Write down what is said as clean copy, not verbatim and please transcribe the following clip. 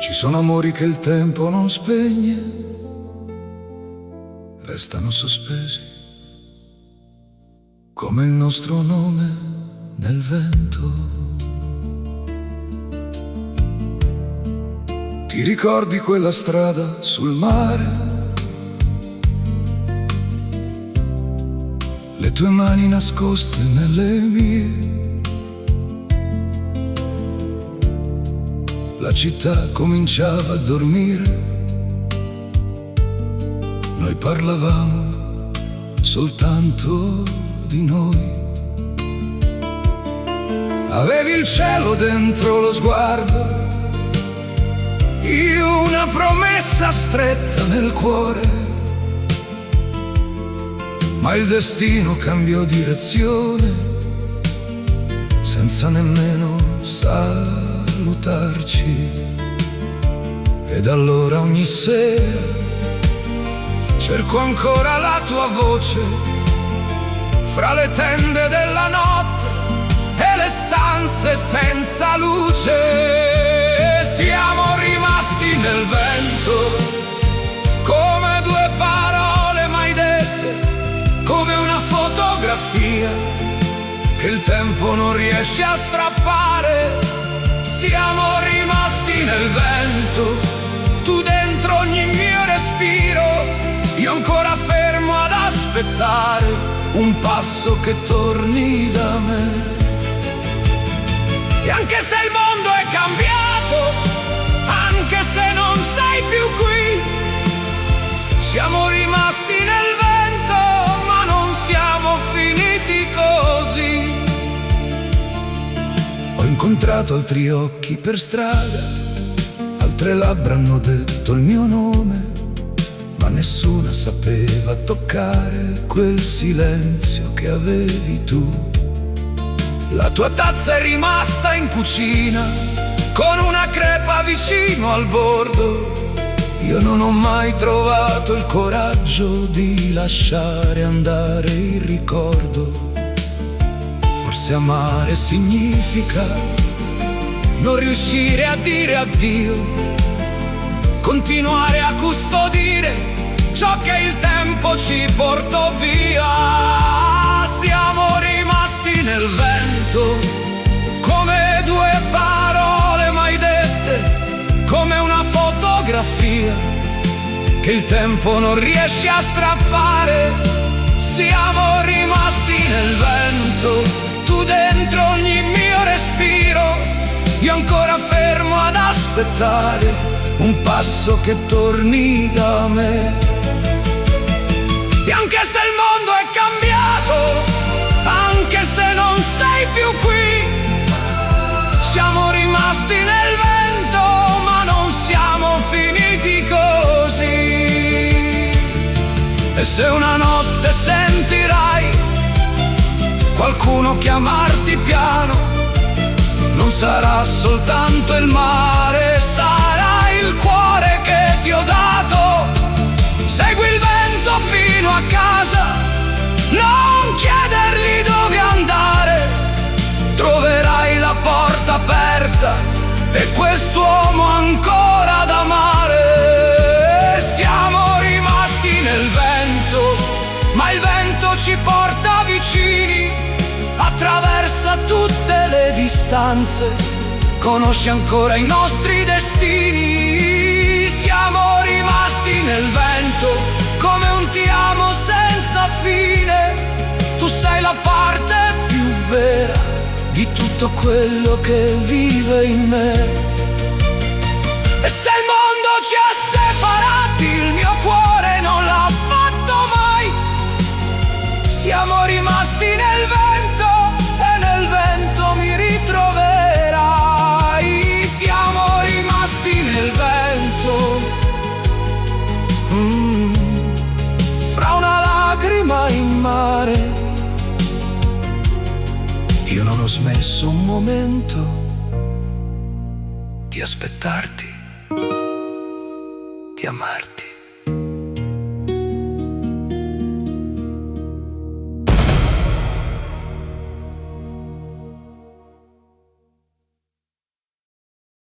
Ci sono amori che il tempo non spegne, restano sospesi come il nostro nome nel vento. Ti ricordi quella strada sul mare? Le tue mani nascoste nelle mie. La città cominciava a dormire. Noi parlavamo soltanto di noi. Avevi il cielo dentro lo sguardo, io una promessa stretta nel cuore. Ma il destino cambiò direzione senza nemmeno salutarci. Ed allora ogni sera cerco ancora la tua voce fra le tende della notte e le stanze senza luce. Siamo rimasti nel vento come due parole mai dette, come una fotografia che il tempo non riesce a strappare. Siamo rimasti nel vento, tu dentro ogni mio respiro, io ancora fermo ad aspettare un passo che torni da me. E anche se il mondo è cambiato, anche se non sei più qui, siamo rimasti nel vento, ma non siamo finiti così. Ho incontrato altri occhi per strada, altre labbra hanno detto il mio nome, ma nessuna sapeva toccare quel silenzio che avevi tu. La tua tazza è rimasta in cucina, con una crepa vicino al bordo. Io non ho mai trovato il coraggio di lasciare andare il ricordo. Forse amare significa non riuscire a dire addio, continuare a custodire ciò che il tempo ci portò via. Siamo rimasti nel vento come due parole mai dette, come una fotografia che il tempo non riesce a strappare. Siamo rimasti nel vento, tu dentro ogni mio respiro, io ancora fermo ad aspettare un passo che torni da me. E anche se il mondo è cambiato, anche se non sei più qui, siamo rimasti nel vento, ma non siamo finiti così. E se una notte sentirai qualcuno chiamarti piano, non sarà soltanto il mare, sarà il cuore che ti ho dato. Segui il vento fino a casa, non chiedergli dove andare, troverai la porta aperta e quest'uomo ancora da amare. Siamo rimasti nel vento, ma il vento ci porta vicini, attraversa tutte le distanze, conosce ancora i nostri destini. Siamo rimasti nel vento come un ti amo senza fine. Tu sei la parte più vera di tutto quello che vive in me. E se il mondo ci ha separati, il mio cuore non l'ha fatto mai. Siamo rimasti nel vento e nel vento mi ritroverai. Siamo rimasti nel vento, fra una lacrima in mare. Io non ho smesso un momento di aspettarti, di amarti.